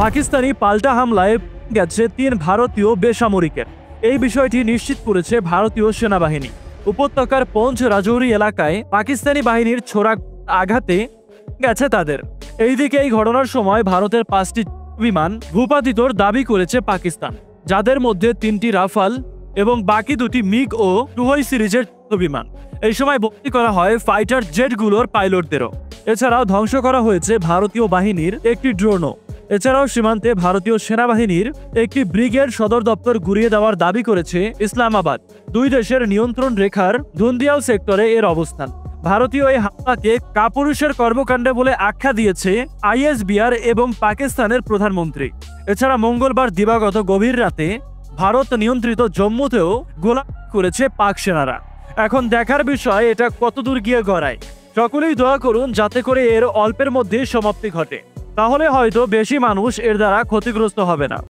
পাকিস্তানি পাল্টা হামলায় গেছে ৩ ভারতীয় বেসামরিকের। এই বিষয়টি নিশ্চিত করেছে ভারতীয় সেনাবাহিনী। উপত্যকার পঞ্চ রাজৌরি এলাকায় পাকিস্তানি বাহিনীর ছোড়া আঘাতে গেছে তাদের। এইদিকে এই ঘটনার সময় ভারতের 5টি বিমান ভূপাতিতর দাবি করেছে পাকিস্তান, যাদের মধ্যে 3টি রাফাল এবং বাকি 2টি মিগ ও সুহই সিরিজের বিমান। এই সময় বন্দী করা হয় ফাইটার জেটগুলোর পাইলটদেরও। এছাড়াও ধ্বংস করা হয়েছে ভারতীয় বাহিনীর একটি ড্রোনও। এছাড়াও সীমান্তে ভারতীয় সেনাবাহিনীর একটি ব্রিগেড সদর দপ্তর গুড়িয়ে দেওয়ার দাবি করেছে ইসলামাবাদ। দুই দেশের নিয়ন্ত্রণ রেখার ধুন্দিয়াল সেক্টরে এর অবস্থান। ভারতীয় এই হামলাকে কাপুরুষের কর্মকাণ্ড বলে আখ্যা দিয়েছে আইএসবিআর এবং পাকিস্তানের প্রধানমন্ত্রী। এছাড়া মঙ্গলবার দিবাগত গভীর রাতে ভারত নিয়ন্ত্রিত জম্মুতেও গোলাবারুদ করেছে পাক সেনারা। এখন দেখার বিষয় এটা কতদূর গিয়ে গড়ায়। সকলেই দোয়া করুন যাতে করে এর অল্পের মধ্যে সমাপ্তি ঘটে, তাহলে হয়তো বেশি মানুষ এর দ্বারা ক্ষতিগ্রস্ত হবে না।